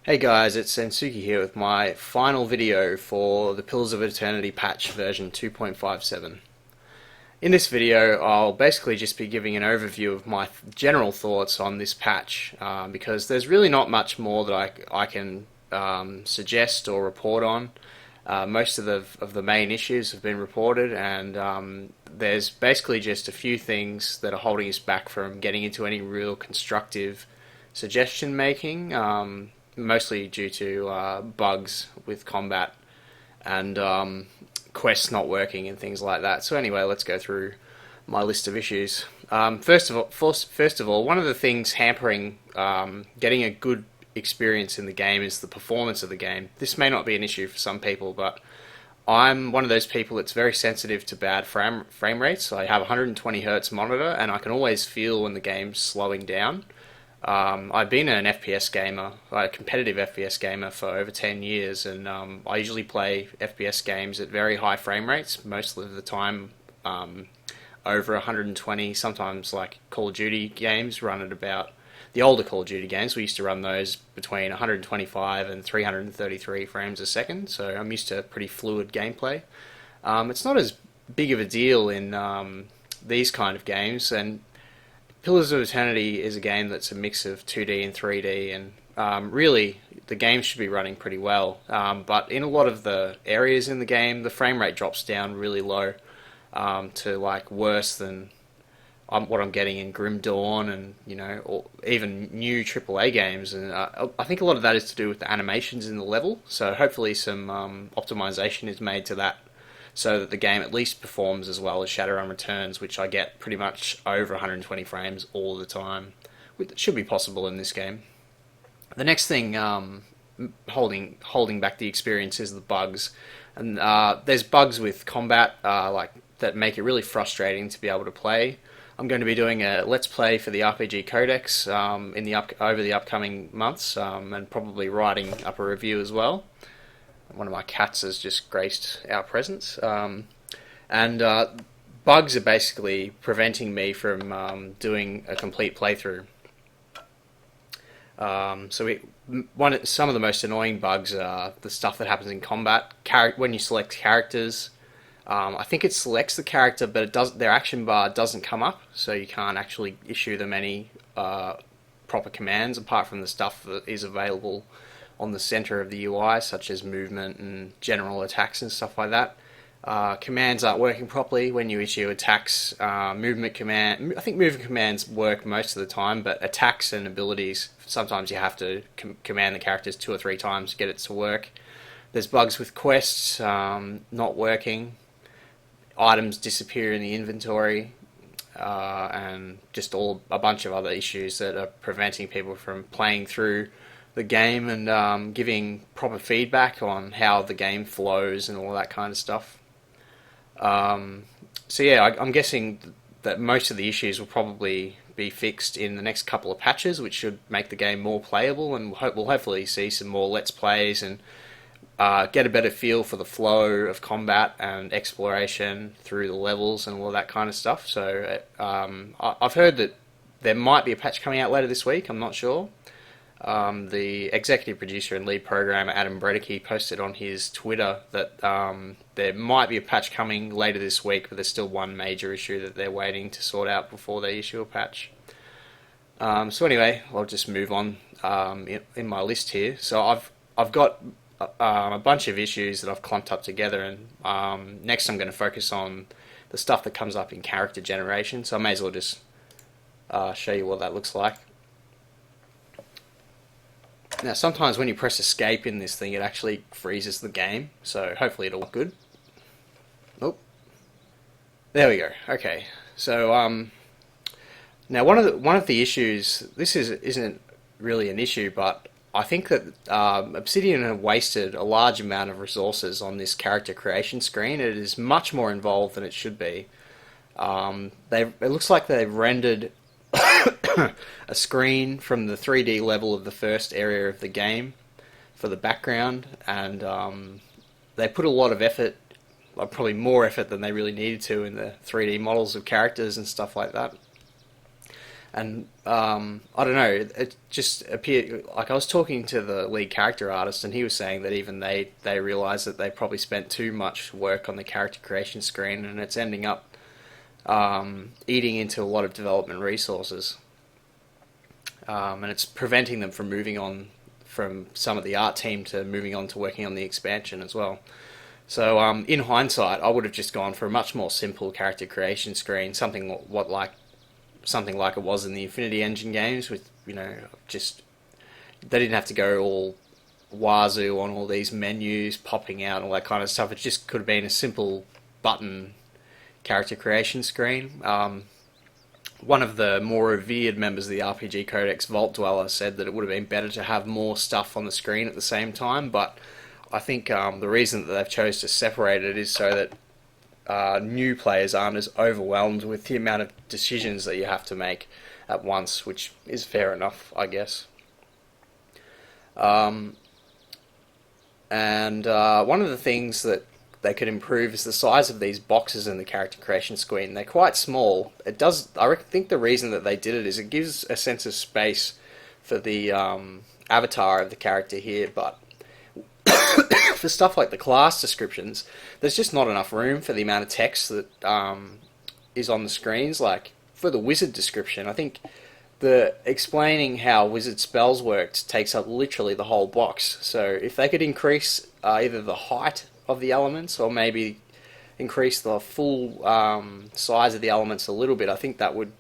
Hey guys, it's Sensuki here with my final video for the Pillars of Eternity patch version 2.57. In this video, I'll basically just be giving an overview of my general thoughts on this patch, because there's really not much more that I can suggest or report on. Most of the main issues have been reported, and there's basically just a few things that are holding us back from getting into any real constructive suggestion making. Mostly due to bugs with combat and quests not working and things like that. So anyway, let's go through my list of issues. First of all, one of the things hampering getting a good experience in the game is the performance of the game. This may not be an issue for some people, but I'm one of those people that's very sensitive to bad frame rates. I have a 120 hertz monitor, and I can always feel when the game's slowing down. I've been an FPS gamer, a competitive FPS gamer for over 10 years, and I usually play FPS games at very high frame rates, most of the time over 120. Sometimes, like Call of Duty games, run at about the older Call of Duty games. We used to run those between 125 and 333 frames a second, so I'm used to pretty fluid gameplay. It's not as big of a deal in these kind of games, and Pillars of Eternity is a game that's a mix of 2D and 3D, and really the game should be running pretty well. But in a lot of the areas in the game, the frame rate drops down really low, to like worse than what I'm getting in Grim Dawn, and or even new AAA games. And I think a lot of that is to do with the animations in the level. So hopefully some optimization is made to that, so that the game at least performs as well as Shadowrun Returns, which I get pretty much over 120 frames all the time. Which should be possible in this game. The next thing holding back the experience is the bugs, and there's bugs with combat like that make it really frustrating to be able to play. I'm going to be doing a let's play for the RPG Codex over the upcoming months, and probably writing up a review as well. One of my cats has just graced our presence. And bugs are basically preventing me from doing a complete playthrough. Some of the most annoying bugs are the stuff that happens in combat. When you select characters, I think it selects the character, but their action bar doesn't come up, so you can't actually issue them any proper commands apart from the stuff that is available on the center of the UI, such as movement and general attacks and stuff like that. Commands aren't working properly when you issue attacks. I think movement commands work most of the time, but attacks and abilities, sometimes you have to command the characters 2 or 3 times to get it to work. There's bugs with quests not working. Items disappear in the inventory, and just a bunch of other issues that are preventing people from playing through the game and giving proper feedback on how the game flows and all that kind of stuff. So yeah, I'm guessing that most of the issues will probably be fixed in the next couple of patches, which should make the game more playable, and we'll hopefully see some more Let's Plays and get a better feel for the flow of combat and exploration through the levels and all that kind of stuff. So I've heard that there might be a patch coming out later this week. I'm not sure. The executive producer and lead programmer Adam Bredeke posted on his Twitter that there might be a patch coming later this week, but there's still one major issue that they're waiting to sort out before they issue a patch. So anyway, I'll just move on in my list here. So I've got a bunch of issues that I've clumped up together, and next I'm going to focus on the stuff that comes up in character generation. So I may as well just show you what that looks like. Now, sometimes when you press escape in this thing, it actually freezes the game, so hopefully it'll look good. Oh, there we go. Okay, so now one of the issues. This isn't really an issue, but I think that Obsidian have wasted a large amount of resources on this character creation screen. It is much more involved than it should be. It looks like they've rendered a screen from the 3D level of the first area of the game for the background, and they put a lot of effort, probably more effort than they really needed to, in the 3D models of characters and stuff like that. And I don't know, it just appeared like I was talking to the lead character artist, and he was saying that even they realized that they probably spent too much work on the character creation screen, and it's ending up eating into a lot of development resources, and it's preventing them from moving on from some of the art team to moving on to working on the expansion as well. So in hindsight, I would have just gone for a much more simple character creation screen, something like it was in the Infinity Engine games, with just they didn't have to go all wazoo on all these menus popping out and all that kind of stuff. It just could have been a simple button character creation screen. One of the more revered members of the RPG Codex, Vault Dweller, said that it would have been better to have more stuff on the screen at the same time, but I think the reason that they've chose to separate it is so that new players aren't as overwhelmed with the amount of decisions that you have to make at once, which is fair enough, I guess. And one of the things that they could improve is the size of these boxes in the character creation screen. They're quite small. It does. Think the reason that they did it is it gives a sense of space for the avatar of the character here, but for stuff like the class descriptions, there's just not enough room for the amount of text that is on the screens. Like for the wizard description, I think the explaining how wizard spells worked takes up literally the whole box. So if they could increase either the height of the elements or maybe increase the full size of the elements a little bit, I think that would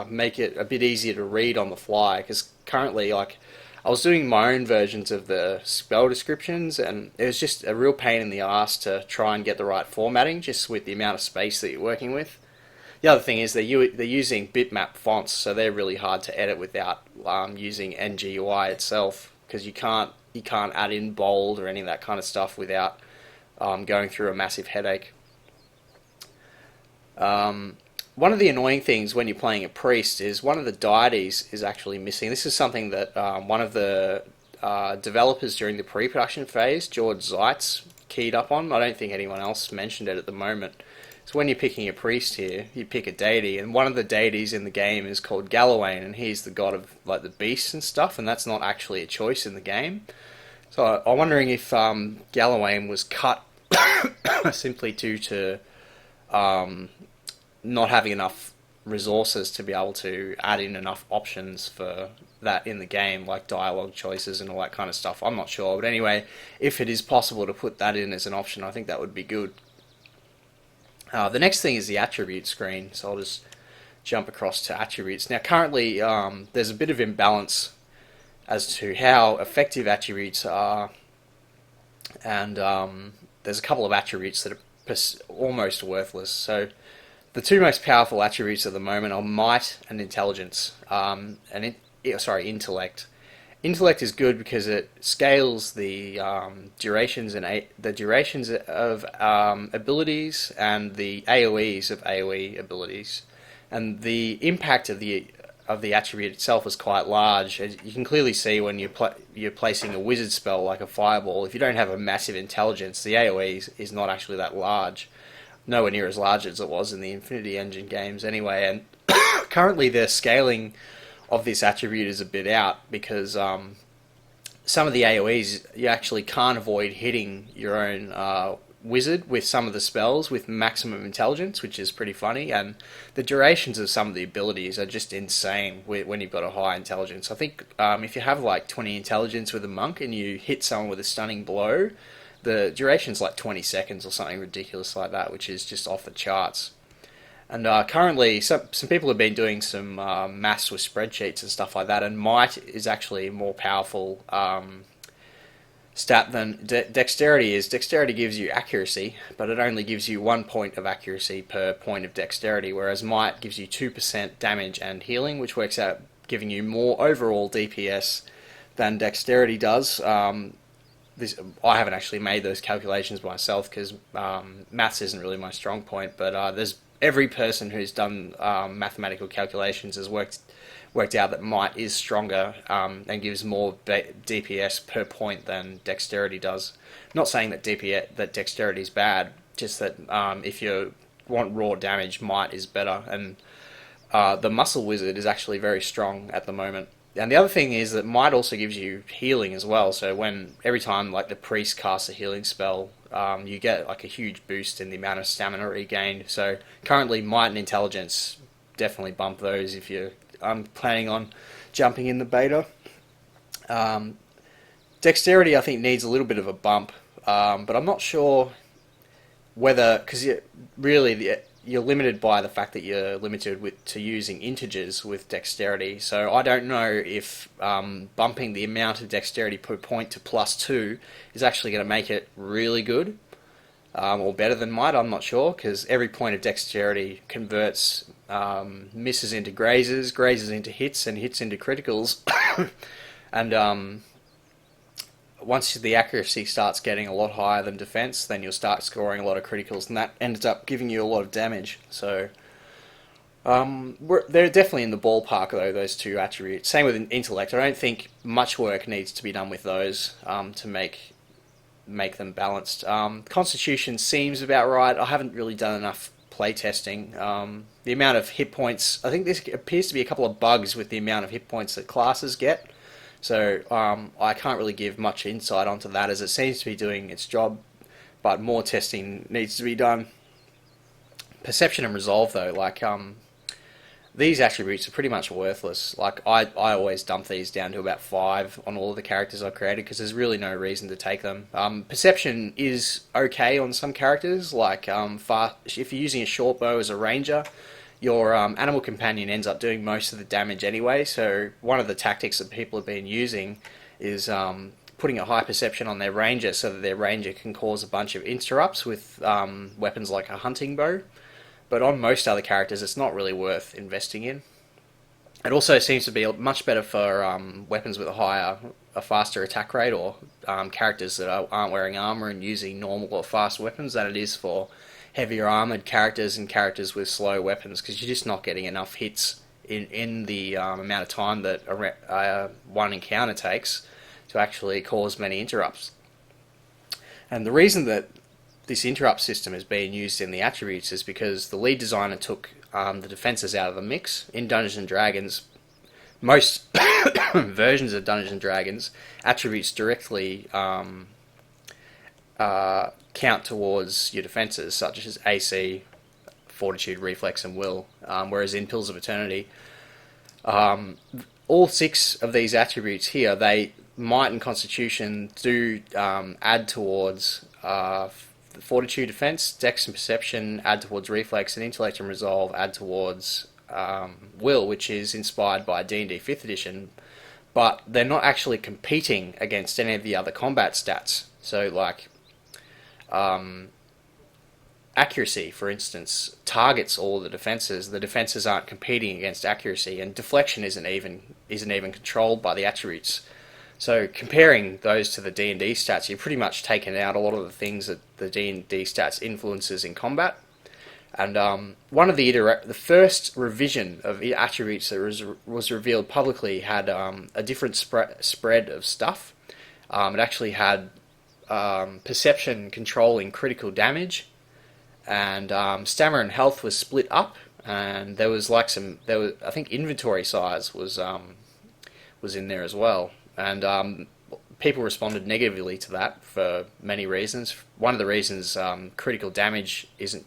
make it a bit easier to read on the fly, because currently, like, I was doing my own versions of the spell descriptions, and it was just a real pain in the ass to try and get the right formatting, just with the amount of space that you're working with. The other thing is they're using bitmap fonts, so they're really hard to edit without using NGUI itself, because you can't add in bold or any of that kind of stuff without going through a massive headache. One of the annoying things when you're playing a priest is one of the deities is actually missing. This is something that one of the developers during the pre-production phase, George Zeitz, keyed up on. I don't think anyone else mentioned it at the moment. So when you're picking a priest here, you pick a deity, and one of the deities in the game is called Galawain, and he's the god of like the beasts and stuff, and that's not actually a choice in the game. So I'm wondering if Galawain was cut simply due to not having enough resources to be able to add in enough options for that in the game, like dialogue choices and all that kind of stuff. I'm not sure, but anyway, if it is possible to put that in as an option, I think that would be good. The next thing is the attribute screen, so I'll just jump across to attributes. Now currently there's a bit of imbalance as to how effective attributes are, and there's a couple of attributes that are almost worthless. So the two most powerful attributes at the moment are might and intelligence. Intellect. Intellect is good because it scales the durations of abilities and the AOE's of AOE abilities, and the impact of the attribute itself is quite large. As you can clearly see when you're placing a wizard spell like a fireball. If you don't have a massive intelligence, the AOE is not actually that large. Nowhere near as large as it was in the Infinity Engine games anyway, and currently their scaling of this attribute is a bit out, because some of the AoEs you actually can't avoid hitting your own wizard with some of the spells with maximum intelligence, which is pretty funny, and the durations of some of the abilities are just insane when you've got a high intelligence. I think if you have like 20 intelligence with a monk and you hit someone with a stunning blow, the duration's like 20 seconds or something ridiculous like that, which is just off the charts. And currently, some people have been doing some maths with spreadsheets and stuff like that, and might is actually a more powerful stat than dexterity is. Dexterity gives you accuracy, but it only gives you 1 point of accuracy per point of dexterity, whereas might gives you 2% damage and healing, which works out giving you more overall DPS than dexterity does. I haven't actually made those calculations myself, because maths isn't really my strong point, but there's every person who's done mathematical calculations has worked out that might is stronger and gives more DPS per point than dexterity does. Not saying that dexterity is bad, just that if you want raw damage, might is better. And the Muscle Wizard is actually very strong at the moment. And the other thing is that Might also gives you healing as well. So every time like the priest casts a healing spell, you get like a huge boost in the amount of stamina regained. So currently, Might and Intelligence definitely bump those if you're planning on jumping in the beta. Dexterity I think needs a little bit of a bump, but I'm not sure whether, because you're limited by the fact that you're limited to using integers with dexterity. So I don't know if bumping the amount of dexterity per point to +2 is actually going to make it really good, or better than Might. I'm not sure, because every point of dexterity converts misses into grazes, grazes into hits, and hits into criticals. And once the accuracy starts getting a lot higher than defense, then you'll start scoring a lot of criticals, and that ends up giving you a lot of damage. So they're definitely in the ballpark, though, those two attributes. Same with intellect. I don't think much work needs to be done with those to make them balanced. Constitution seems about right. I haven't really done enough playtesting. The amount of hit points, I think there appears to be a couple of bugs with the amount of hit points that classes get. So I can't really give much insight onto that, as it seems to be doing its job, but more testing needs to be done. Perception and Resolve, though, like these attributes are pretty much worthless. Like I always dump these down to about 5 on all of the characters I've created, because there's really no reason to take them. Perception is okay on some characters, like if you're using a short bow as a ranger, your animal companion ends up doing most of the damage anyway. So one of the tactics that people have been using is putting a high perception on their ranger, so that their ranger can cause a bunch of interrupts with weapons like a hunting bow. But on most other characters, it's not really worth investing in. It also seems to be much better for weapons with a faster attack rate, or characters that aren't wearing armor and using normal or fast weapons, than it is for heavier armored characters and characters with slow weapons, because you're just not getting enough hits in the amount of time that one encounter takes to actually cause many interrupts. And the reason that this interrupt system is being used in the attributes is because the lead designer took the defenses out of the mix. In Dungeons & Dragons, most versions of Dungeons & Dragons, attributes directly count towards your defenses, such as AC, Fortitude, Reflex, and Will, whereas in Pillars of Eternity, all 6 of these attributes here, Might and Constitution do add towards Fortitude, Defense, Dex and Perception add towards Reflex, and Intellect and Resolve add towards Will, which is inspired by D&D 5th edition, but they're not actually competing against any of the other combat stats. So like accuracy, for instance, targets all the defenses. The defenses aren't competing against accuracy, and deflection isn't even controlled by the attributes. So comparing those to the D&D stats, you've pretty much taken out a lot of the things that the D&D stats influences in combat. And one of the first revision of attributes that was revealed publicly had a different spread of stuff. It actually had perception controlling critical damage, and stamina and health was split up, and there was I think inventory size was in there as well. And people responded negatively to that for many reasons. One of the reasons critical damage isn't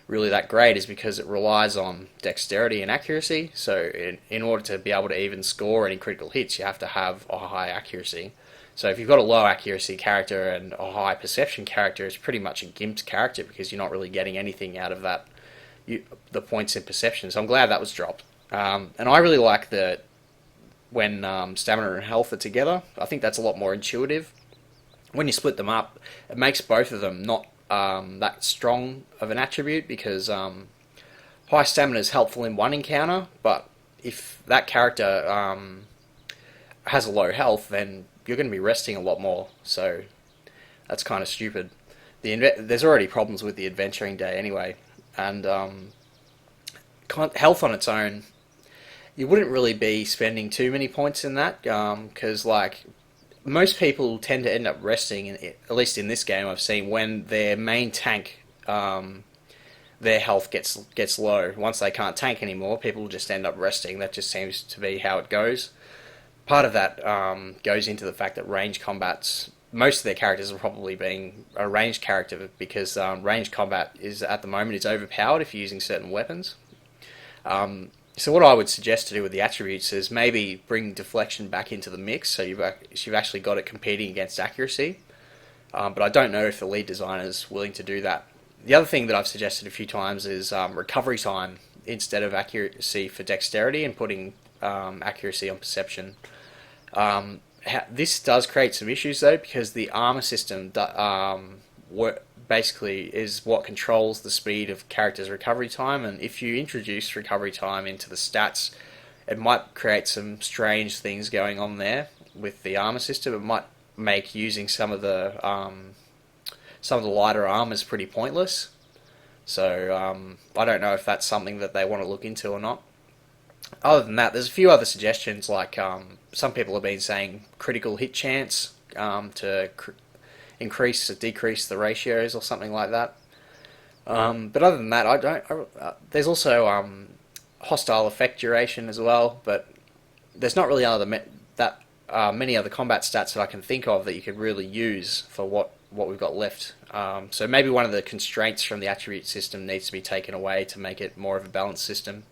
really that great is because it relies on dexterity and accuracy. So in order to be able to even score any critical hits, you have to have a high accuracy. So if you've got a low accuracy character and a high perception character, it's pretty much a gimped character, because you're not really getting anything out of that, the points in perception. So I'm glad that was dropped. And I really like when stamina and health are together. I think that's a lot more intuitive. When you split them up, it makes both of them not that strong of an attribute, because high stamina is helpful in one encounter, but if that character has a low health, then you're going to be resting a lot more, so that's kind of stupid. There's already problems with the adventuring day anyway, and health on its own, you wouldn't really be spending too many points in that, because like most people tend to end up resting, at least in this game I've seen, when their main tank, the their health gets low. Once they can't tank anymore, people just end up resting. That just seems to be how it goes. Part of that goes into the fact that range combats, most of their characters are probably being a ranged character because ranged combat is at the moment is overpowered if you're using certain weapons. So what I would suggest to do with the attributes is maybe bring deflection back into the mix, so you've actually got it competing against accuracy. But I don't know if the lead designer is willing to do that. The other thing that I've suggested a few times is recovery time instead of accuracy for dexterity, and putting accuracy on perception. This does create some issues though, because the armor system basically is what controls the speed of characters' recovery time, and if you introduce recovery time into the stats, it might create some strange things going on there with the armor system. It might make using some of the lighter armors pretty pointless. So I don't know if that's something that they want to look into or not. Other than that, there's a few other suggestions, like some people have been saying critical hit chance to increase or decrease the ratios or something like that. But other than that, there's also hostile effect duration as well, but there's not really many other combat stats that I can think of that you could really use for what we've got left. So maybe one of the constraints from the attribute system needs to be taken away to make it more of a balanced system.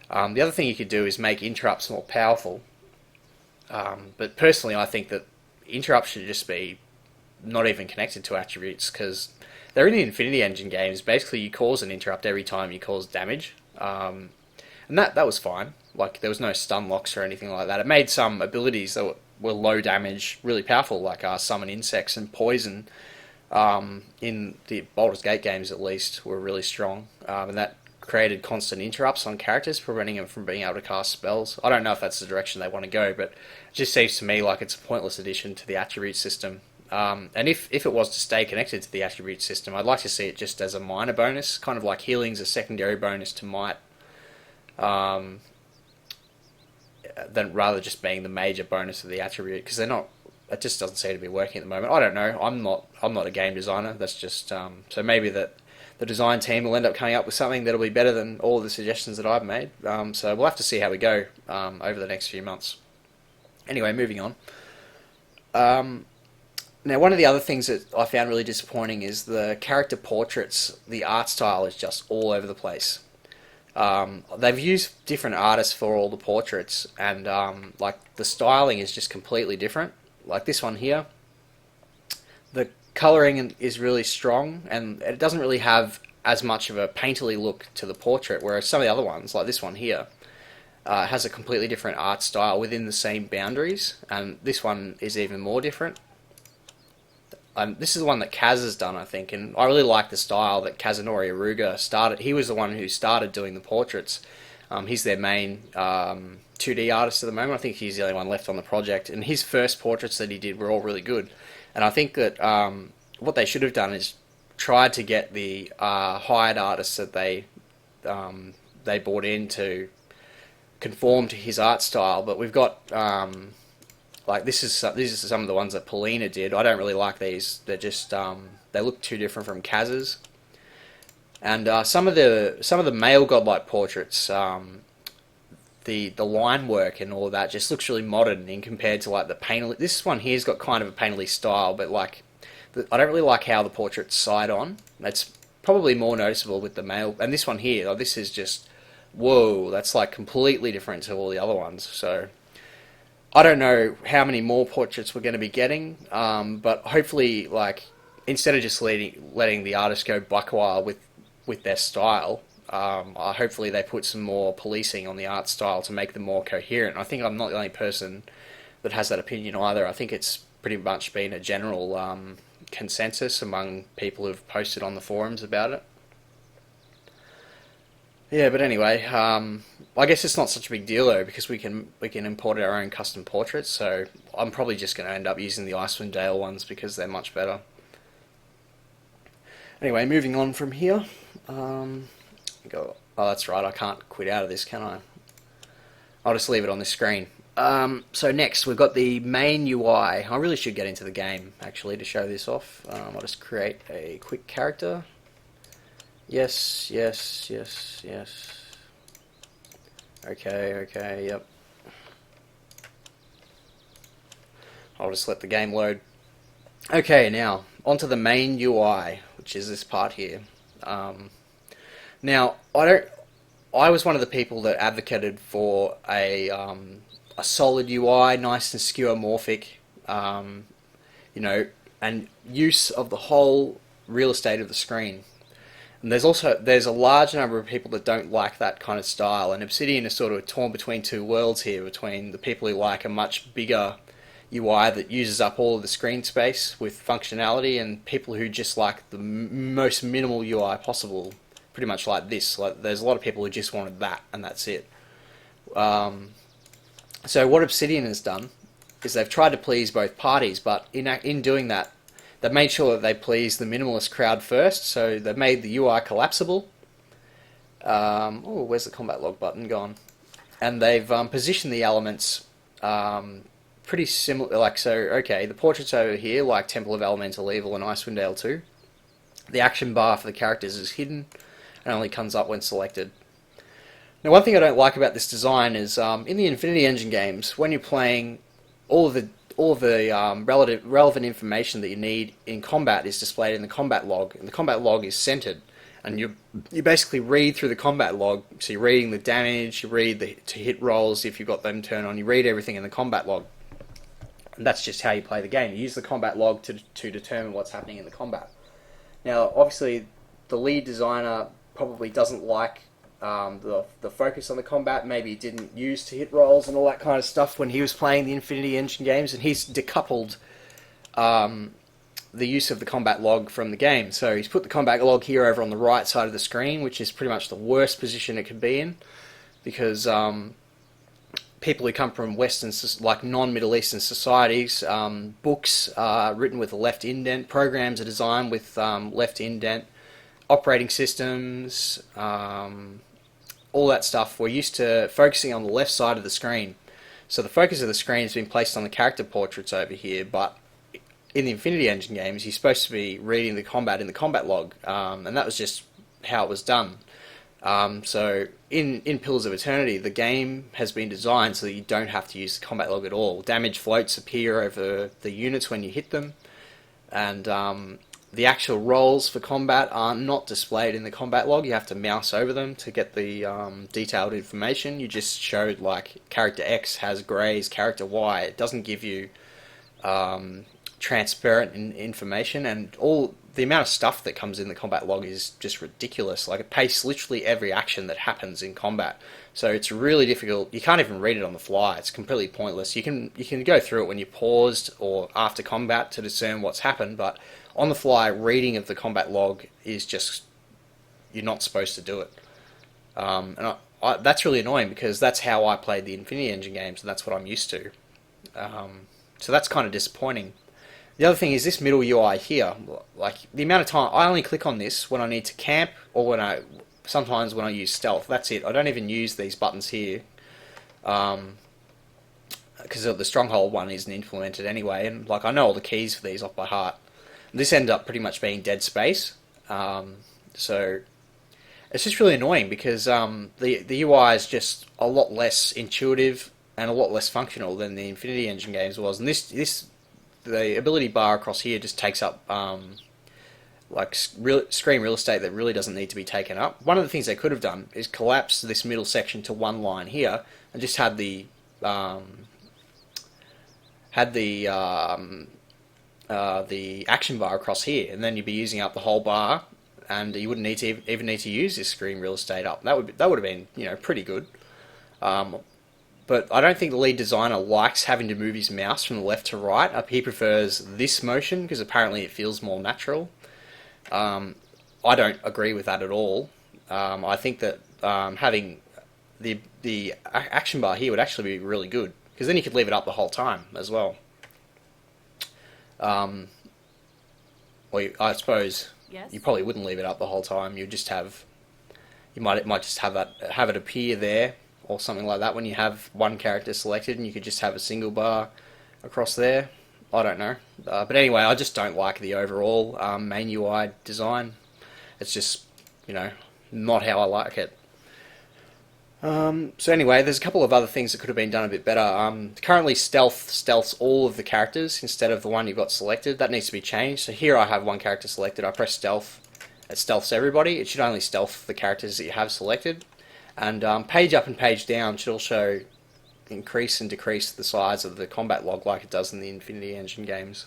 The other thing you could do is make interrupts more powerful. But personally, I think that interrupts should just be not even connected to attributes, because they're in the Infinity Engine games. Basically, you cause an interrupt every time you cause damage. And that was fine. Like, there was no stun locks or anything like that. It made some abilities that were low damage really powerful, like summon insects and poison. In the Baldur's Gate games, at least, were really strong. And that created constant interrupts on characters, preventing them from being able to cast spells. I don't know if that's the direction they want to go, but it just seems to me like it's a pointless addition to the attribute system. And if it was to stay connected to the attribute system, I'd like to see it just as a minor bonus, kind of like healing's a secondary bonus to might, than rather just being the major bonus of the attribute, because they're not. It just doesn't seem to be working at the moment. I don't know. I'm not a game designer. That's just so maybe that the design team will end up coming up with something that'll be better than all of the suggestions that I've made. So we'll have to see how we go over the next few months. Anyway, moving on. Now, one of the other things that I found really disappointing is the character portraits. The art style is just all over the place. They've used different artists for all the portraits, and like the styling is just completely different. Like this one here, the colouring is really strong, and it doesn't really have as much of a painterly look to the portrait, whereas some of the other ones, like this one here, has a completely different art style within the same boundaries, and this one is even more different. This is the one that Kaz has done, I think, and I really like the style that Kazunori Aruga started. He was the one who started doing the portraits. He's their main 2D artist at the moment. I think he's the only one left on the project, and his first portraits that he did were all really good. And I think that what they should have done is tried to get the hired artists that they brought in to conform to his art style. But we've got like these are some of the ones that Paulina did. I don't really like these. They're just they look too different from Kaz's. And some of the male godlike portraits, the line work and all of that just looks really modern in compared to like the painterly. This one here's got kind of a painterly style, but like I don't really like how the portrait's side on. That's probably more noticeable with the male. And this one here, oh, this is just whoa. That's like completely different to all the other ones. So I don't know how many more portraits we're going to be getting, but hopefully, like instead of just letting the artists go buck wild with their style, hopefully they put some more policing on the art style to make them more coherent. I think I'm not the only person that has that opinion either. I think it's pretty much been a general consensus among people who've posted on the forums about it. Yeah, but anyway, I guess it's not such a big deal though, because we can import our own custom portraits. So I'm probably just going to end up using the Icewind Dale ones because they're much better. Anyway, moving on from here. Oh, that's right. I can't quit out of this, can I? I'll just leave it on this screen. So next, we've got the main UI. I really should get into the game actually to show this off. I'll just create a quick character. Yes, yes, yes, yes. Okay, okay, yep. I'll just let the game load. Okay, now, onto the main UI, which is this part here. Now, I was one of the people that advocated for a solid UI, nice and skeuomorphic, um, you know, and use of the whole real estate of the screen. And there's a large number of people that don't like that kind of style, and Obsidian is sort of torn between two worlds here, between the people who like a much bigger UI that uses up all of the screen space with functionality, and people who just like the most minimal UI possible, pretty much like this. Like, there's a lot of people who just wanted that, and that's it. So what Obsidian has done is they've tried to please both parties, but in doing that, they've made sure that they please the minimalist crowd first. So they've made the UI collapsible. Oh, where's the combat log button gone? And they've positioned the elements pretty similar. Like, so, okay, the portrait's over here, like Temple of Elemental Evil and Icewind Dale 2. The action bar for the characters is hidden and only comes up when selected. Now, one thing I don't like about this design is in the Infinity Engine games, when you're playing, all of the relevant information that you need in combat is displayed in the combat log, and the combat log is centered, and you basically read through the combat log. So you're reading the damage, you read the to hit rolls if you've got them turned on, you read everything in the combat log, and that's just how you play the game. You use the combat log to determine what's happening in the combat. Now, obviously, the lead designer probably doesn't like the focus on the combat. Maybe he didn't use to hit rolls and all that kind of stuff when he was playing the Infinity Engine games, and he's decoupled the use of the combat log from the game. So he's put the combat log here over on the right side of the screen, which is pretty much the worst position it could be in, because people who come from Western, like non-Middle Eastern societies, books are written with a left indent, programs are designed with left indent, operating systems, all that stuff. We're used to focusing on the left side of the screen. So the focus of the screen has been placed on the character portraits over here, but in the Infinity Engine games, you're supposed to be reading the combat in the combat log, and that was just how it was done. So in Pillars of Eternity, the game has been designed so that you don't have to use the combat log at all. Damage floats appear over the units when you hit them, and the actual rolls for combat are not displayed in the combat log. You have to mouse over them to get the detailed information. You just showed, like, character X has grays, character Y. It doesn't give you transparent information, and all the amount of stuff that comes in the combat log is just ridiculous. Like, it pastes literally every action that happens in combat, so it's really difficult. You can't even read it on the fly. It's completely pointless. You can go through it when you're paused or after combat to discern what's happened, but on the fly reading of the combat log is just, you're not supposed to do it. And that's really annoying, because that's how I played the Infinity Engine games, and that's what I'm used to. So that's kind of disappointing. The other thing is this middle UI here. Like, the amount of time I only click on this when I need to camp, or sometimes when I use stealth. That's it. I don't even use these buttons here, because the stronghold one isn't implemented anyway, and like, I know all the keys for these off by heart. This ended up pretty much being dead space, so it's just really annoying, because the UI is just a lot less intuitive and a lot less functional than the Infinity Engine games was. And the ability bar across here just takes up screen real estate that really doesn't need to be taken up. One of the things they could have done is collapse this middle section to one line here, and just had the action bar across here, and then you'd be using up the whole bar, and you wouldn't even need to use this screen real estate up. That would have been, pretty good. But I don't think the lead designer likes having to move his mouse from the left to right. He prefers this motion, because apparently it feels more natural. I don't agree with that at all. I think that having the action bar here would actually be really good, because then you could leave it up the whole time as well. Well, I suppose Yes. you probably wouldn't leave it up the whole time. You might just have it appear there, or something like that, when you have one character selected, and you could just have a single bar across there. I don't know, but anyway, I just don't like the overall main UI design. It's just you know, not how I like it. So anyway, there's a couple of other things that could have been done a bit better. Currently stealths all of the characters instead of the one you've got selected. That needs to be changed. So here I have one character selected. I press stealth. It stealths everybody. It should only stealth the characters that you have selected. And page up and page down should also increase and decrease the size of the combat log like it does in the Infinity Engine games.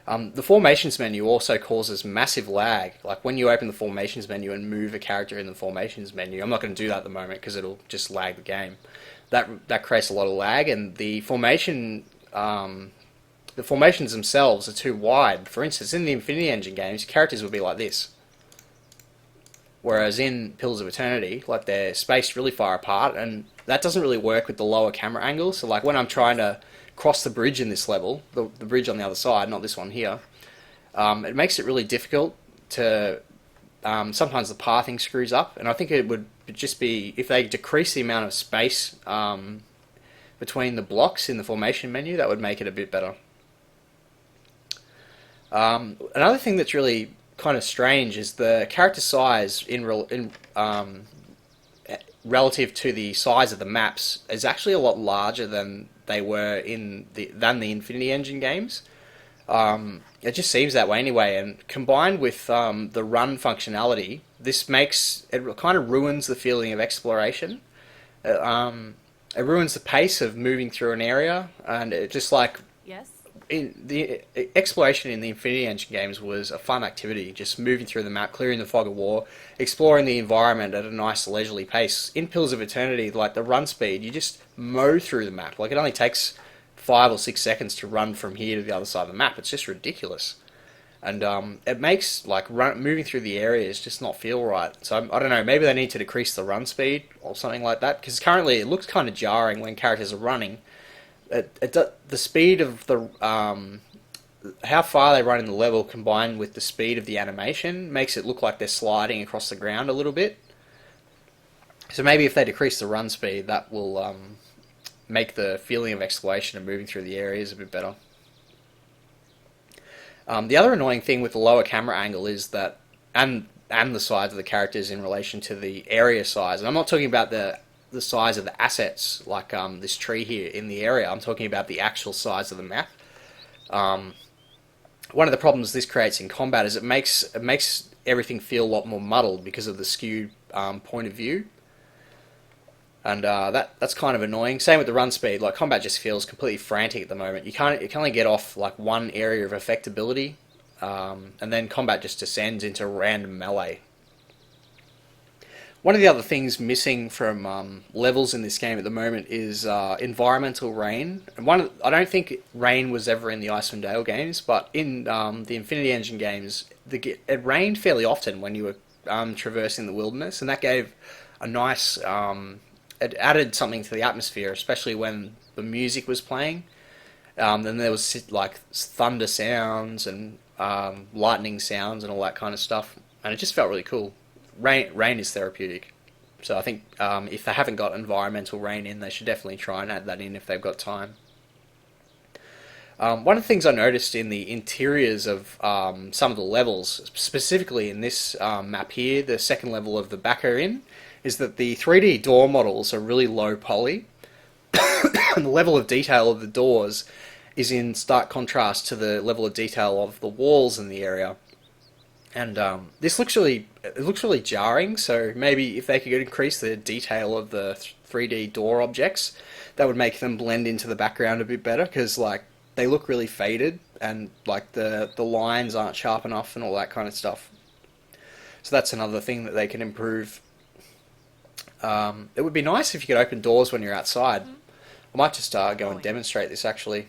The formations menu also causes massive lag. Like when you open the formations menu and move a character in the formations menu, I'm not going to do that at the moment because it'll just lag the game. That creates a lot of lag, and the formations themselves are too wide. For instance, in the Infinity Engine games, characters would be like this, whereas in Pillars of Eternity, like they're spaced really far apart, and that doesn't really work with the lower camera angle. So like when I'm trying to cross the bridge in this level, the bridge on the other side, not this one here, it makes it really difficult to, sometimes the pathing screws up, and I think it would just be, if they decrease the amount of space between the blocks in the formation menu, that would make it a bit better. Another thing that's really kind of strange is the character size relative to the size of the maps is actually a lot larger than they were in the Infinity Engine games. It just seems that way anyway, and combined with the run functionality, this makes it kind of ruins the feeling of exploration. It ruins the pace of moving through an area, and it just like Yes. in the exploration in the Infinity Engine games was a fun activity, just moving through the map, clearing the fog of war, exploring the environment at a nice leisurely pace. In Pillars of Eternity, like the run speed, you just mow through the map. Like it only takes 5 or 6 seconds to run from here to the other side of the map. It's just ridiculous, and it makes like moving through the areas just not feel right. So I don't know, maybe they need to decrease the run speed or something like that, because currently it looks kind of jarring when characters are running. The speed of the how far they run in the level combined with the speed of the animation makes it look like they're sliding across the ground a little bit. So maybe if they decrease the run speed, that will make the feeling of exploration and moving through the areas a bit better. The other annoying thing with the lower camera angle is that, and the size of the characters in relation to the area size, and I'm not talking about the size of the assets, like this tree here in the area. I'm talking about the actual size of the map. One of the problems this creates in combat is it makes everything feel a lot more muddled because of the skewed point of view, and that's kind of annoying. Same with the run speed. Like combat just feels completely frantic at the moment. You can only get off like one area of effectability, and then combat just descends into random melee. One of the other things missing from levels in this game at the moment is environmental rain. And I don't think rain was ever in the Icewind Dale games, but in the Infinity Engine games, it rained fairly often when you were traversing the wilderness, and that gave a nice, it added something to the atmosphere, especially when the music was playing. Then there was like thunder sounds and lightning sounds and all that kind of stuff, and it just felt really cool. Rain is therapeutic, so I think if they haven't got environmental rain in, they should definitely try and add that in if they've got time. One of the things I noticed in the interiors of some of the levels, specifically in this map here, the second level of the Backer Inn, is that the 3D door models are really low poly, and the level of detail of the doors is in stark contrast to the level of detail of the walls in the area. And this looks really jarring, so maybe if they could increase the detail of the 3D door objects, that would make them blend into the background a bit better, because like they look really faded, and like the lines aren't sharp enough and all that kind of stuff. So that's another thing that they can improve. It would be nice if you could open doors when you're outside. I might just go and demonstrate this actually.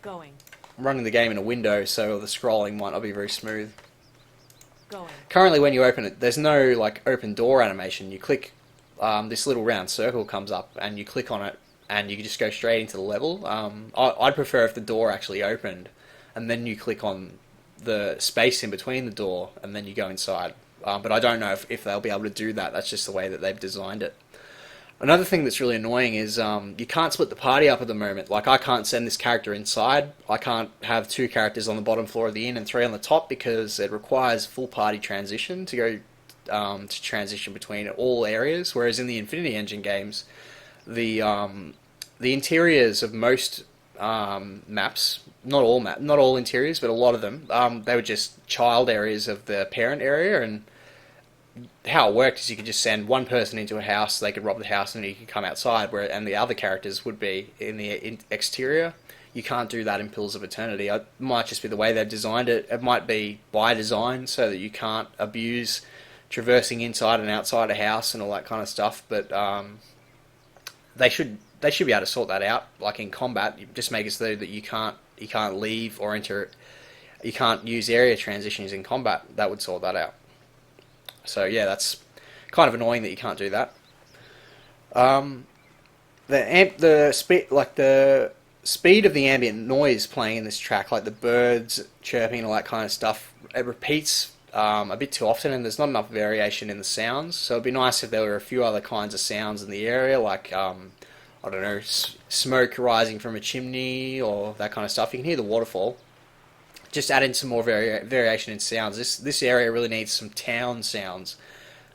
Going. I'm running the game in a window, so the scrolling might not be very smooth. Going. Currently, when you open it, there's no like open door animation. You click, this little round circle comes up, and you click on it, and you can just go straight into the level. I'd prefer if the door actually opened, and then you click on the space in between the door, and then you go inside. But I don't know if they'll be able to do that. That's just the way that they've designed it. Another thing that's really annoying is you can't split the party up at the moment. Like, I can't send this character inside. I can't have two characters on the bottom floor of the inn and three on the top because it requires full party transition to go to transition between all areas. Whereas in the Infinity Engine games, the interiors of most maps, not all interiors, but a lot of them, they were just child areas of the parent area, and how it worked is you could just send one person into a house, they could rob the house, and you could come outside, and the other characters would be in the exterior. You can't do that in Pillars of Eternity. It might just be the way they've designed it. It might be by design so that you can't abuse traversing inside and outside a house and all that kind of stuff. But they should be able to sort that out. Like in combat, you just make it so that you can't leave or enter. You can't use area transitions in combat. That would sort that out. So yeah, that's kind of annoying that you can't do that. The speed of the ambient noise playing in this track, like the birds chirping and all that kind of stuff, it repeats a bit too often, and there's not enough variation in the sounds. So it'd be nice if there were a few other kinds of sounds in the area, like I don't know, smoke rising from a chimney or that kind of stuff. You can hear the waterfall. Just add in some more variation in sounds. This area really needs some town sounds.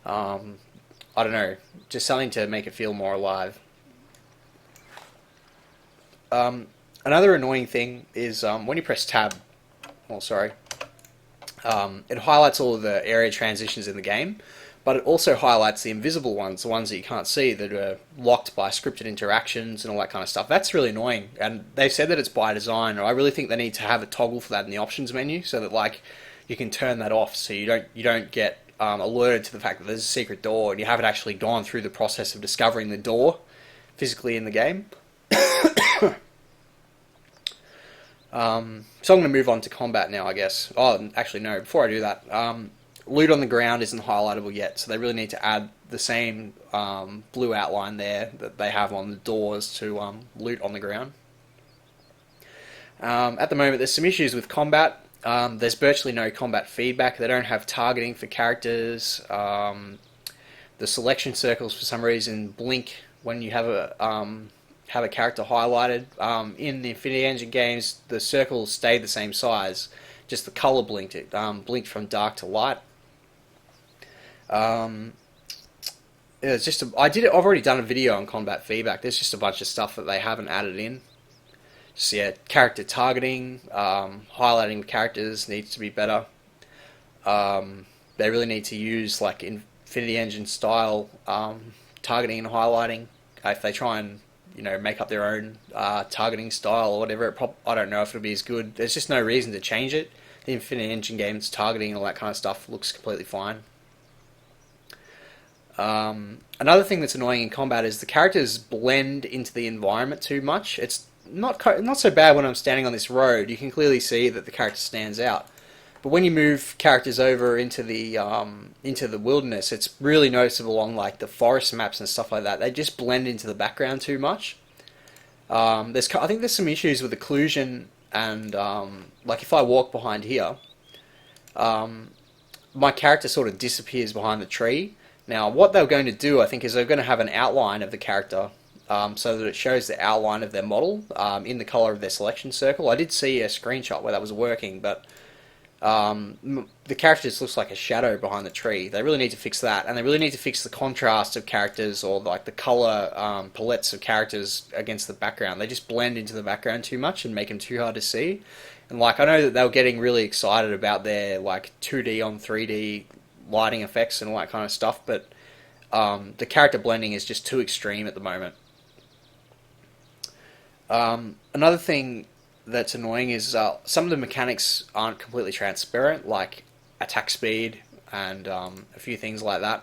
I don't know, just something to make it feel more alive. Another annoying thing is when you press tab, it highlights all of the area transitions in the game, but it also highlights the invisible ones, the ones that you can't see, that are locked by scripted interactions and all that kind of stuff. That's really annoying, and they've said that it's by design. I really think they need to have a toggle for that in the options menu, so that like you can turn that off, so you don't get alerted to the fact that there's a secret door, and you haven't actually gone through the process of discovering the door physically in the game. So I'm going to move on to combat now, I guess. Oh, actually no, before I do that, loot on the ground isn't highlightable yet, so they really need to add the same blue outline there that they have on the doors to loot on the ground. At the moment, there's some issues with combat. There's virtually no combat feedback. They don't have targeting for characters. The selection circles, for some reason, blink when you have a character highlighted. In the Infinity Engine games, the circles stayed the same size, just the color blinked. It blinked from dark to light. It's just I've already done a video on combat feedback. There's just a bunch of stuff that they haven't added in. So yeah, character targeting, highlighting characters needs to be better. They really need to use like Infinity Engine style targeting and highlighting. If they try and make up their own targeting style or whatever, I don't know if it'll be as good. There's just no reason to change it. The Infinity Engine games targeting and all that kind of stuff looks completely fine. Another thing that's annoying in combat is the characters blend into the environment too much. It's not so bad when I'm standing on this road. You can clearly see that the character stands out. But when you move characters over into the wilderness, it's really noticeable on like the forest maps and stuff like that. They just blend into the background too much. I think there's some issues with occlusion, and like if I walk behind here, my character sort of disappears behind the tree. Now, what they're going to do, I think, is they're going to have an outline of the character, so that it shows the outline of their model in the color of their selection circle. I did see a screenshot where that was working, but the character just looks like a shadow behind the tree. They really need to fix that, and they really need to fix the contrast of characters, or like the color palettes of characters against the background. They just blend into the background too much and make them too hard to see. And like I know that they were getting really excited about their like 2D on 3D lighting effects and all that kind of stuff, but the character blending is just too extreme at the moment. Another thing that's annoying is some of the mechanics aren't completely transparent, like attack speed and a few things like that.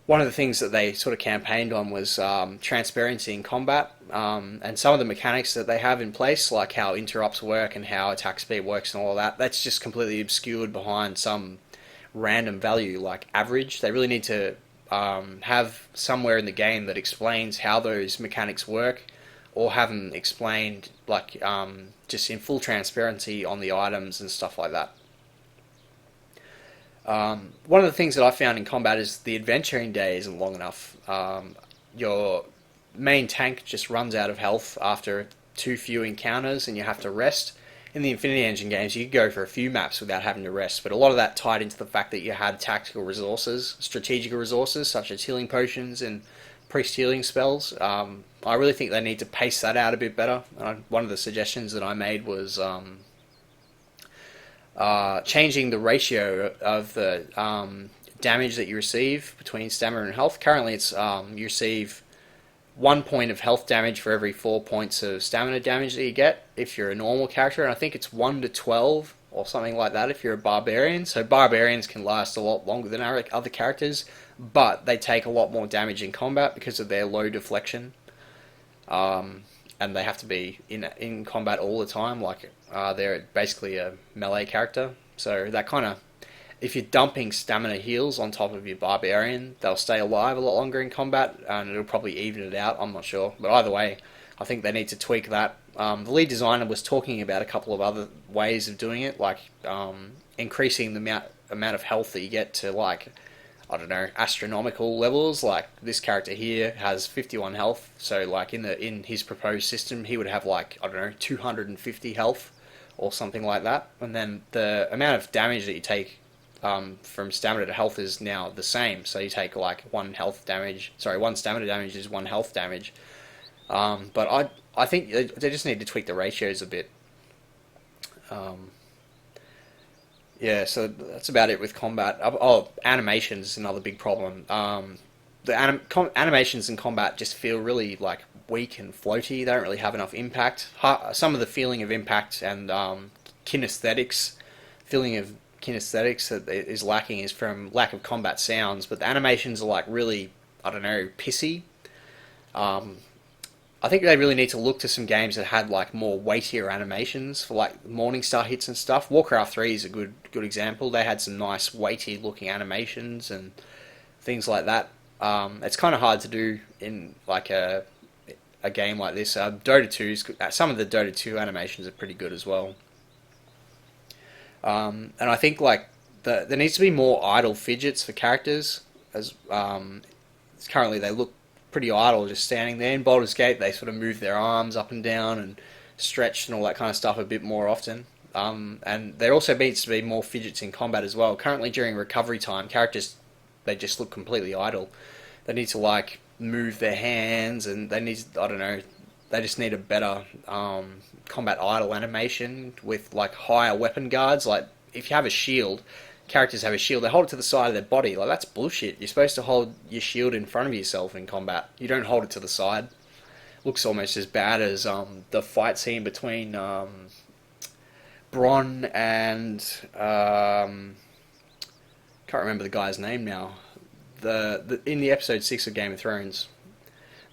One of the things that they sort of campaigned on was transparency in combat, and some of the mechanics that they have in place, like how interrupts work and how attack speed works and all of that, that's just completely obscured behind some random value like average. They really need to have somewhere in the game that explains how those mechanics work, or have them explained like just in full transparency on the items and stuff like that. One of the things that I found in combat is the adventuring day isn't long enough. your main tank just runs out of health after too few encounters and you have to rest. In the Infinity Engine games, you could go for a few maps without having to rest, but a lot of that tied into the fact that you had tactical resources, strategical resources, such as healing potions and priest healing spells. I really think they need to pace that out a bit better. One of the suggestions that I made was changing the ratio of the damage that you receive between stamina and health. Currently, it's you receive 1 point of health damage for every 4 points of stamina damage that you get if you're a normal character, and I think it's 1 to 12 or something like that if you're a barbarian. So barbarians can last a lot longer than other characters, but they take a lot more damage in combat because of their low deflection, and they have to be in combat all the time. Like they're basically a melee character, so that kind of, if you're dumping stamina heals on top of your barbarian, they'll stay alive a lot longer in combat, and it'll probably even it out, I'm not sure. But either way, I think they need to tweak that. The lead designer was talking about a couple of other ways of doing it, like increasing the amount of health that you get to, like, I don't know, astronomical levels. Like this character here has 51 health, so like in his proposed system, he would have, like, I don't know, 250 health or something like that. And then the amount of damage that you take from stamina to health is now the same. So you take like one stamina damage is one health damage. But I think they just need to tweak the ratios a bit. Yeah, so that's about it with combat. Oh, animations is another big problem. The animations in combat just feel really like weak and floaty. They don't really have enough impact. Some of the feeling of impact and feeling of kinesthetics that is lacking is from lack of combat sounds, but the animations are like really, I don't know, pissy. I think they really need to look to some games that had like more weightier animations for like Morningstar hits and stuff. Warcraft 3 is a good example. They had some nice weighty looking animations and things like that. It's kind of hard to do in like a game like this. Dota 2's some of the Dota 2 animations are pretty good as well. And I think like there needs to be more idle fidgets for characters, as currently they look pretty idle just standing there. In Baldur's Gate, they sort of move their arms up and down and stretch and all that kind of stuff a bit more often. And there also needs to be more fidgets in combat as well. Currently, during recovery time, characters, they just look completely idle. They need to like move their hands, and they need, I don't know, they just need a better combat idle animation with like higher weapon guards. Like if you have a shield, characters have a shield, they hold it to the side of their body. Like that's bullshit. You're supposed to hold your shield in front of yourself in combat. You don't hold it to the side. Looks almost as bad as the fight scene between Bronn and can't remember the guy's name now. In the episode 6 of Game of Thrones,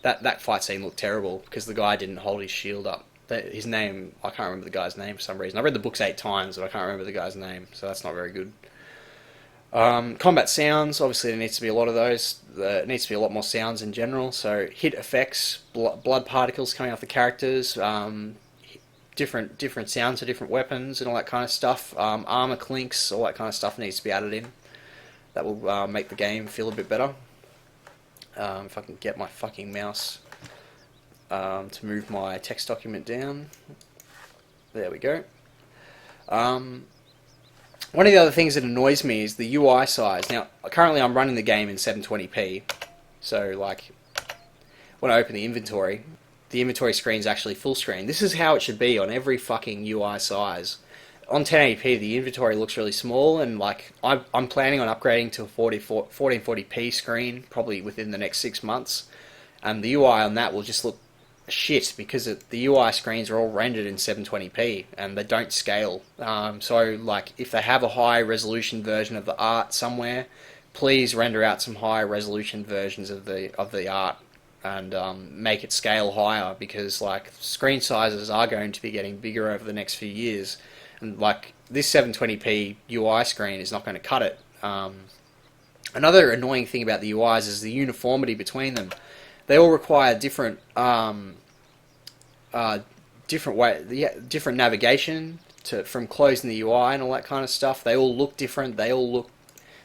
that fight scene looked terrible because the guy didn't hold his shield up. His name, I can't remember the guy's name for some reason. I read the books 8 times, but I can't remember the guy's name, so that's not very good. Combat sounds, obviously there needs to be a lot of those. There needs to be a lot more sounds in general. So hit effects, blood particles coming off the characters, different sounds for different weapons and all that kind of stuff. Armor clinks, all that kind of stuff needs to be added in. That will make the game feel a bit better. If I can get my fucking mouse to move my text document down. There we go. One of the other things that annoys me is the UI size. Now, currently I'm running the game in 720p, so like when I open the inventory screen is actually full screen. This is how it should be on every fucking UI size. On 1080p, the inventory looks really small, and like I'm planning on upgrading to a 1440p screen probably within the next 6 months, and the UI on that will just look shit because the UI screens are all rendered in 720p and they don't scale. So like if they have a high resolution version of the art somewhere, please render out some high resolution versions of the art and make it scale higher, because like screen sizes are going to be getting bigger over the next few years, and like this 720p UI screen is not going to cut it. Another annoying thing about the UIs is the uniformity between them. They all require different navigation from closing the UI and all that kind of stuff. They all look different. They all look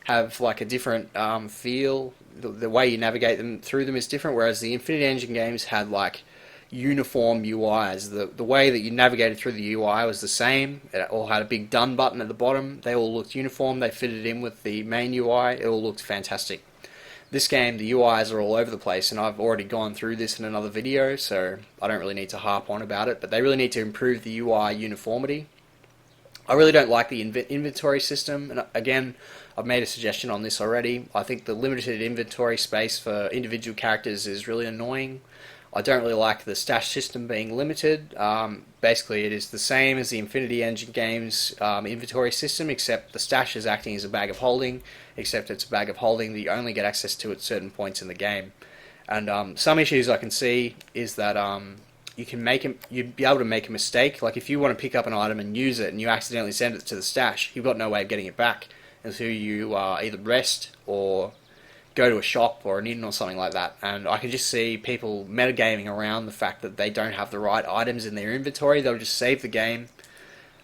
have like a different feel. The way you navigate them through them is different, whereas the Infinity Engine games had like uniform UIs. The way that you navigated through the UI was the same. It all had a big done button at the bottom. They all looked uniform. They fitted in with the main UI. It all looked fantastic. This game, the UIs are all over the place, and I've already gone through this in another video, so I don't really need to harp on about it, but they really need to improve the UI uniformity. I really don't like the inventory system, and again, I've made a suggestion on this already. I think the limited inventory space for individual characters is really annoying. I don't really like the stash system being limited. Basically, it is the same as the Infinity Engine games inventory system, except the stash is acting as a bag of holding, except it's a bag of holding that you only get access to at certain points in the game. And some issues I can see is that you'd be able to make a mistake. Like if you want to pick up an item and use it and you accidentally send it to the stash, you've got no way of getting it back until you either rest or go to a shop or an inn or something like that. And I can just see people metagaming around the fact that they don't have the right items in their inventory. They'll just save the game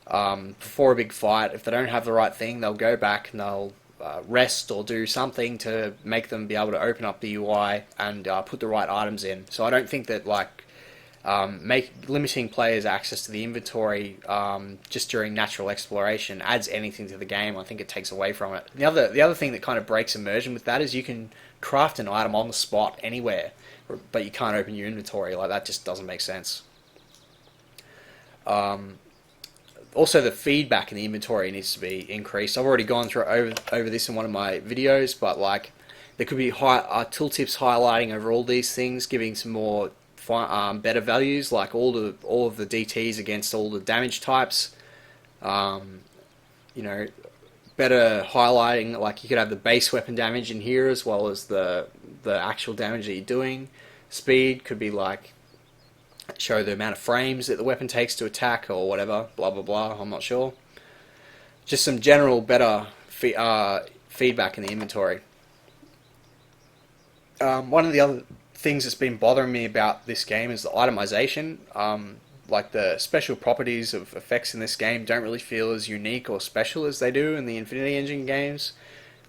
before a big fight. If they don't have the right thing, they'll go back and they'll rest or do something to make them be able to open up the UI and put the right items in. So I don't think that like limiting players' access to the inventory just during natural exploration adds anything to the game. I think it takes away from it. The other thing that kind of breaks immersion with that is you can craft an item on the spot anywhere, but you can't open your inventory. Like that just doesn't make sense. Also, the feedback in the inventory needs to be increased. I've already gone through over this in one of my videos, but like there could be tooltips highlighting over all these things, giving some more better values, like all of the DTs against all the damage types. You know, better highlighting. Like you could have the base weapon damage in here as well as the actual damage that you're doing. Speed could be like show the amount of frames that the weapon takes to attack or whatever. Blah blah blah. I'm not sure. Just some general better feedback in the inventory. One of the other things that's been bothering me about this game is the itemization. Like the special properties of effects in this game don't really feel as unique or special as they do in the Infinity Engine games.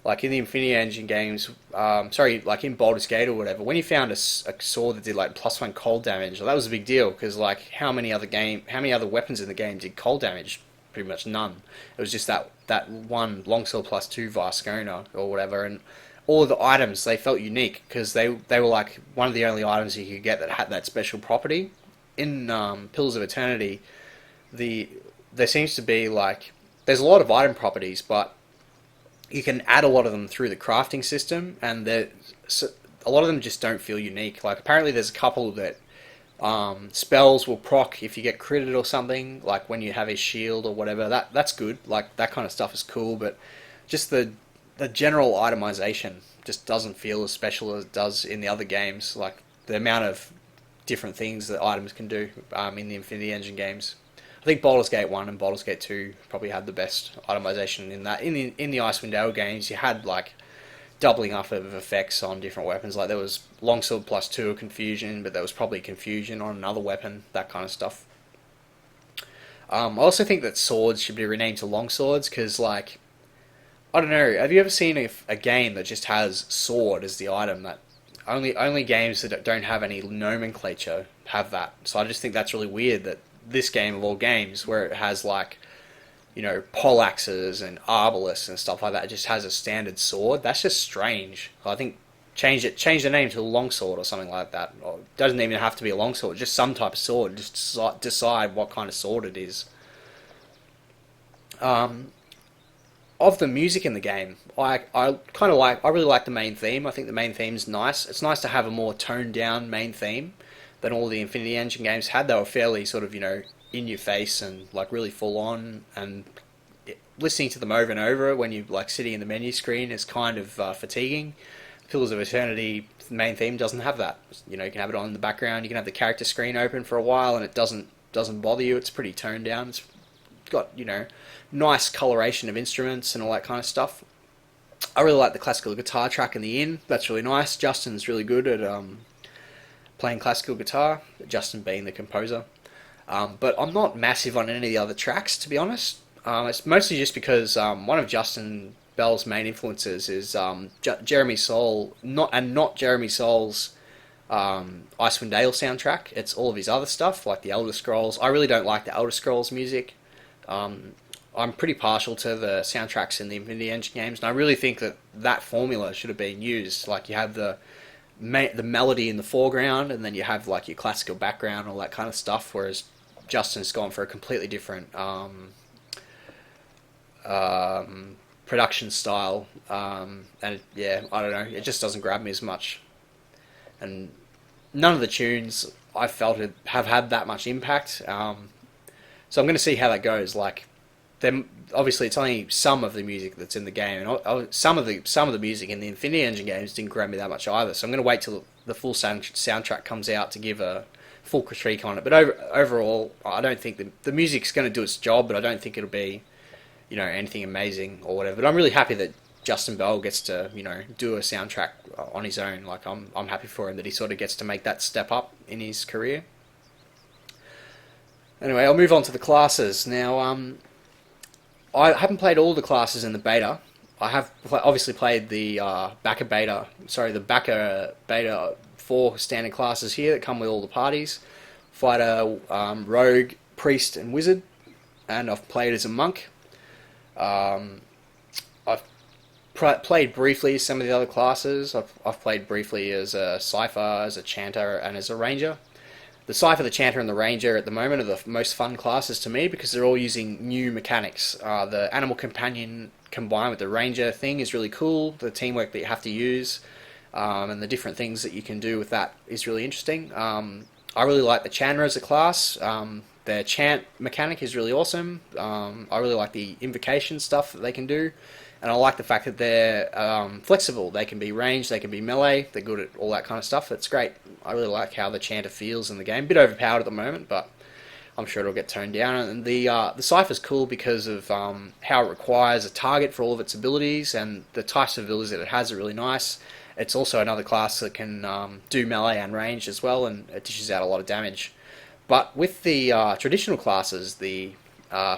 Like in the Infinity Engine games, like in Baldur's Gate or whatever, when you found a sword that did like +1 cold damage, well, that was a big deal because like how many other weapons in the game did cold damage? Pretty much none. It was just that one longsword +2 Vascona or whatever, and all of the items, they felt unique because they were like one of the only items you could get that had that special property. In Pillars of Eternity, there seems to be like there's a lot of item properties, but you can add a lot of them through the crafting system, and a lot of them just don't feel unique. Like apparently there's a couple that spells will proc if you get critted or something, like when you have a shield or whatever. That's good. Like that kind of stuff is cool, but just the general itemization just doesn't feel as special as it does in the other games. Like the amount of different things that items can do in the Infinity Engine games. I think Baldur's Gate 1 and Baldur's Gate 2 probably had the best itemization in that. In the Icewind Dale games, you had like doubling up of effects on different weapons. Like there was longsword +2 confusion, but there was probably confusion on another weapon, that kind of stuff. I also think that swords should be renamed to longswords because, like, I don't know. Have you ever seen a game that just has sword as the item? That only games that don't have any nomenclature have that. So I just think that's really weird that this game of all games, where it has like, you know, poleaxes and arbalists and stuff like that, it just has a standard sword. That's just strange. I think change the name to a longsword or something like that. Or it doesn't even have to be a longsword, just some type of sword. Just decide what kind of sword it is. Of the music in the game, I really like the main theme. I think the main theme's nice. It's nice to have a more toned down main theme than all the Infinity Engine games had. They were fairly sort of, you know, in your face and like really full on, and listening to them over and over when you're like sitting in the menu screen is kind of fatiguing. Pillars of Eternity main theme doesn't have that. You know, you can have it on in the background, you can have the character screen open for a while and it doesn't bother you. It's pretty toned down. It's got, you know, nice coloration of instruments and all that kind of stuff. I really like the classical guitar track in the inn. That's really nice. Justin's really good at playing classical guitar, Justin being the composer. But I'm not massive on any of the other tracks, to be honest. It's mostly just because one of Justin's Bell's main influences is Jeremy Soule, not Jeremy Soule's Icewind Dale soundtrack. It's all of his other stuff, like the Elder Scrolls. I really don't like the Elder Scrolls music. I'm pretty partial to the soundtracks in the Infinity Engine games, and I really think that that formula should have been used. Like, you have the melody in the foreground, and then you have like your classical background, all that kind of stuff. Whereas Justin's gone for a completely different production style, and yeah, I don't know, it just doesn't grab me as much. And none of the tunes I felt have had that much impact. So I'm going to see how that goes. Like, obviously it's only some of the music that's in the game, and some of the music in the Infinity Engine games didn't grab me that much either. So I'm going to wait till the full soundtrack comes out to give a full critique on it. But overall, I don't think the music's going to do its job, but I don't think it'll be, anything amazing or whatever. But I'm really happy that Justin Bell gets to, do a soundtrack on his own. Like, I'm happy for him that he sort of gets to make that step up in his career. Anyway, I'll move on to the classes now. I haven't played all the classes in the beta. I have obviously played the backer beta 4 standard classes here that come with all the parties: fighter, rogue, priest, and wizard. And I've played as a monk. I've played briefly some of the other classes. I've played briefly as a Cypher, as a Chanter, and as a Ranger. The Cypher, the Chanter, and the Ranger at the moment are the most fun classes to me because they're all using new mechanics. The Animal Companion combined with the Ranger thing is really cool. The teamwork that you have to use, and the different things that you can do with that is really interesting. I really like the Chanter as a class. Their chant mechanic is really awesome. I really like the invocation stuff that they can do. And I like the fact that they're flexible. They can be ranged, they can be melee, they're good at all that kind of stuff. It's great. I really like how the Chanter feels in the game. A bit overpowered at the moment, but I'm sure it'll get toned down. And the Cypher's cool because of how it requires a target for all of its abilities, and the types of abilities that it has are really nice. It's also another class that can do melee and range as well, and it dishes out a lot of damage. But with the traditional classes, the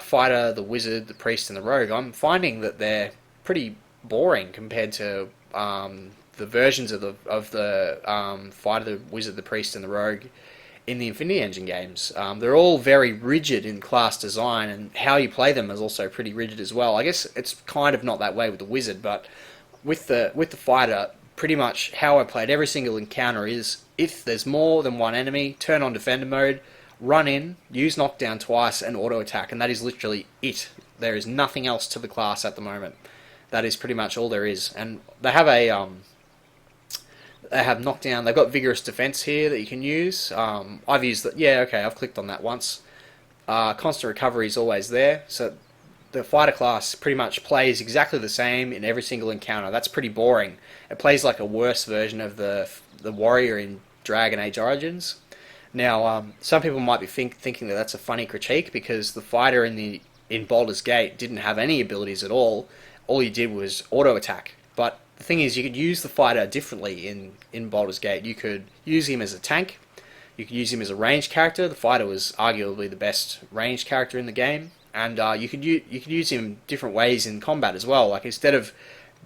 fighter, the wizard, the priest, and the rogue, I'm finding that they're pretty boring compared to the versions of the fighter, the wizard, the priest, and the rogue in the Infinity Engine games. They're all very rigid in class design, and how you play them is also pretty rigid as well. I guess it's kind of not that way with the wizard, but with the fighter, pretty much how I played every single encounter is, if there's more than one enemy, turn on defender mode, run in, use knockdown twice, and auto attack, and that is literally it. There is nothing else to the class at the moment. That is pretty much all there is. And they have knockdown. They've got vigorous defense here that you can use. I've used that. Yeah, okay, I've clicked on that once. Constant recovery is always there. So the fighter class pretty much plays exactly the same in every single encounter. That's pretty boring. It plays like a worse version of the warrior in Dragon Age Origins. Now, some people might be thinking that that's a funny critique because the fighter in Baldur's Gate didn't have any abilities at all. All you did was auto attack. But the thing is, you could use the fighter differently in Baldur's Gate. You could use him as a tank. You could use him as a ranged character. The fighter was arguably the best ranged character in the game, and you could use him different ways in combat as well. Like, instead of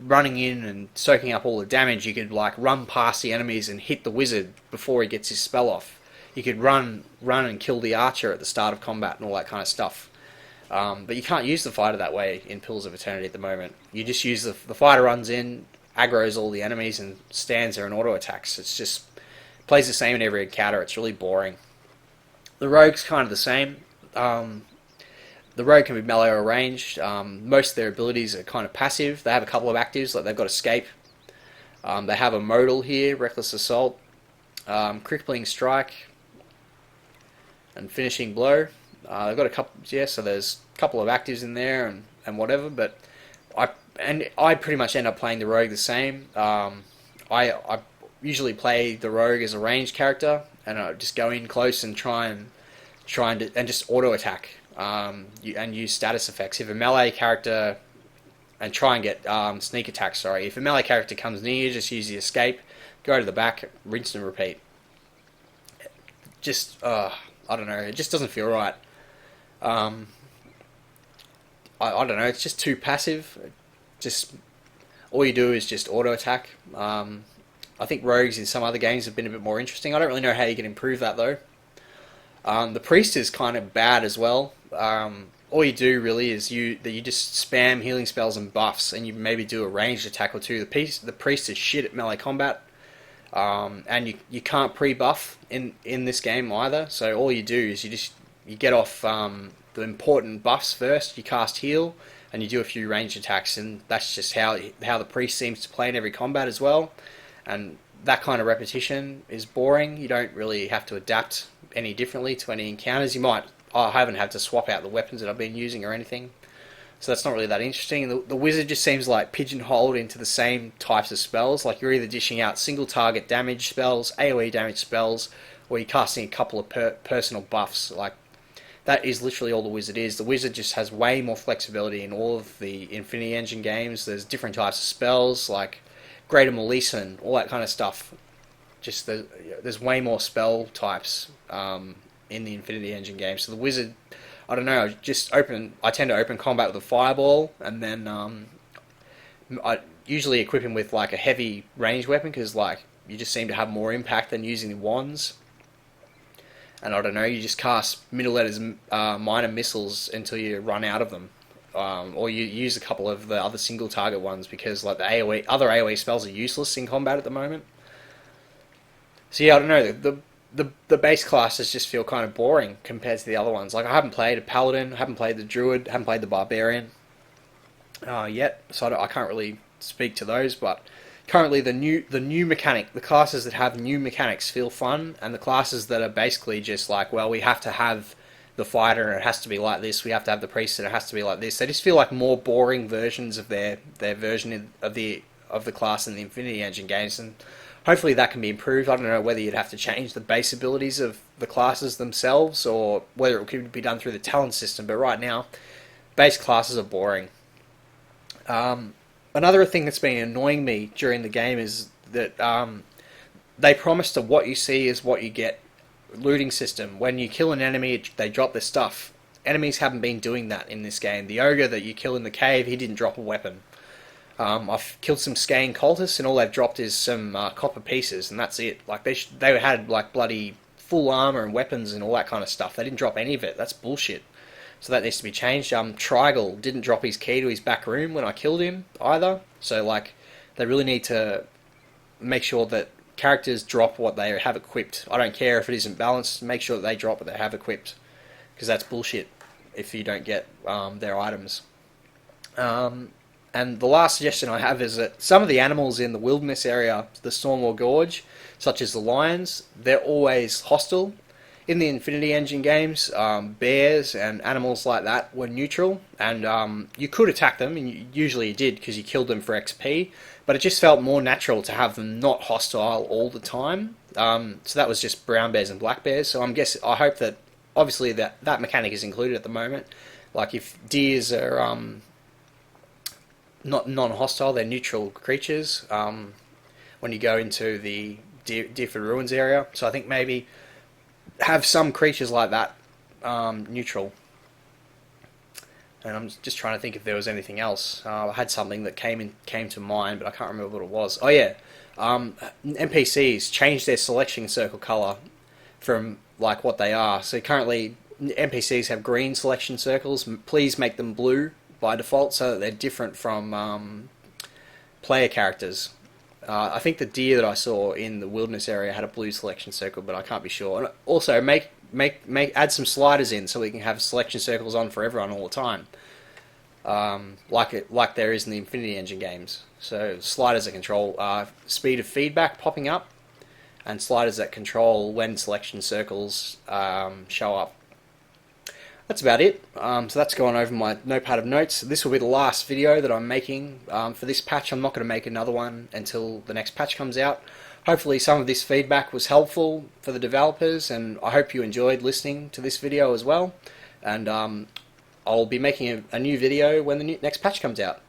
running in and soaking up all the damage, you could like run past the enemies and hit the wizard before he gets his spell off. You could run and kill the archer at the start of combat and all that kind of stuff. But you can't use the fighter that way in Pillars of Eternity at the moment. You just use the fighter runs in, aggroes all the enemies, and stands there and auto attacks. It's just plays the same in every encounter. It's really boring. The rogue's kind of the same. The rogue can be melee or ranged. Most of their abilities are kind of passive. They have a couple of actives, like they've got escape. They have a modal here, reckless assault, crippling strike, and finishing blow. They've got a couple, yeah. So there's a couple of actives in there and whatever. But I pretty much end up playing the rogue the same. I usually play the rogue as a ranged character, and I just go in close and try and just auto attack. And use status effects. If a melee character and try and get sneak attack. Sorry, if a melee character comes near you, just use the escape, go to the back, rinse and repeat. Just I don't know. It just doesn't feel right. I don't know. It's just too passive. Just all you do is just auto attack. I think rogues in some other games have been a bit more interesting. I don't really know how you can improve that though. The priest is kind of bad as well. All you do really is you just spam healing spells and buffs, and you maybe do a ranged attack or two. The priest is shit at melee combat, and you can't pre-buff in this game either. So all you do is you get off the important buffs first. You cast heal, and you do a few ranged attacks, and that's just how the priest seems to play in every combat as well. And that kind of repetition is boring. You don't really have to adapt any differently to any encounters. I haven't had to swap out the weapons that I've been using or anything, so that's not really that interesting. The wizard just seems like pigeonholed into the same types of spells. Like you're either dishing out single target damage spells, AoE damage spells, or you're casting a couple of personal buffs. Like that is literally all the wizard is. The wizard just has way more flexibility in all of the Infinity Engine games. There's different types of spells like Greater Maleficent, all that kind of stuff. Just there's way more spell types in the Infinity Engine games. So the wizard, I don't know, I tend to open combat with a fireball, and then I usually equip him with like a heavy ranged weapon, because like you just seem to have more impact than using the wands. And I don't know, you just cast middle letters minor missiles until you run out of them. Or you use a couple of the other single target ones, because like the other AoE spells are useless in combat at the moment. So yeah, I don't know, the base classes just feel kind of boring compared to the other ones. Like I haven't played a paladin, I haven't played the druid, I haven't played the barbarian yet, so I can't really speak to those. But currently the new mechanic, the classes that have new mechanics feel fun, and the classes that are basically just like, well, we have to have the fighter and it has to be like this, we have to have the priest and it has to be like this. They just feel like more boring versions of their version of the class in the Infinity Engine games, and hopefully that can be improved. I don't know whether you'd have to change the base abilities of the classes themselves, or whether it could be done through the talent system, but right now base classes are boring. Another thing that's been annoying me during the game is that they promise to what you see is what you get looting system. When you kill an enemy, they drop their stuff. Enemies haven't been doing that in this game. The ogre that you kill in the cave, he didn't drop a weapon. I've killed some Skain cultists, and all they've dropped is some copper pieces, and that's it. Like they had like bloody full armor and weapons and all that kind of stuff. They didn't drop any of it. That's bullshit. So that needs to be changed. Trigal didn't drop his key to his back room when I killed him either. So like, they really need to make sure that characters drop what they have equipped. I don't care if it isn't balanced. Make sure that they drop what they have equipped, because that's bullshit if you don't get their items. And the last suggestion I have is that some of the animals in the wilderness area, the Stormwall Gorge, such as the lions, they're always hostile. In the Infinity Engine games, bears and animals like that were neutral, and you could attack them, and usually you did because you killed them for XP, but it just felt more natural to have them not hostile all the time. So that was just brown bears and black bears. So I hope that, obviously, that mechanic is included at the moment. Like if deers are not non-hostile, they're neutral creatures when you go into the Deerford Ruins area. So I think maybe have some creatures like that neutral. And I'm just trying to think if there was anything else. I had something that came to mind, but I can't remember what it was. Oh yeah, NPCs changed their selection circle color from like what they are. So currently NPCs have green selection circles. Please make them blue by default, so that they're different from player characters. I think the deer that I saw in the wilderness area had a blue selection circle, but I can't be sure. And also, add some sliders in so we can have selection circles on for everyone all the time, like there is in the Infinity Engine games. So sliders that control speed of feedback popping up, and sliders that control when selection circles show up. That's about it. So that's gone over my notepad of notes. This will be the last video that I'm making for this patch. I'm not going to make another one until the next patch comes out. Hopefully some of this feedback was helpful for the developers, and I hope you enjoyed listening to this video as well. And I'll be making a new video when the next patch comes out.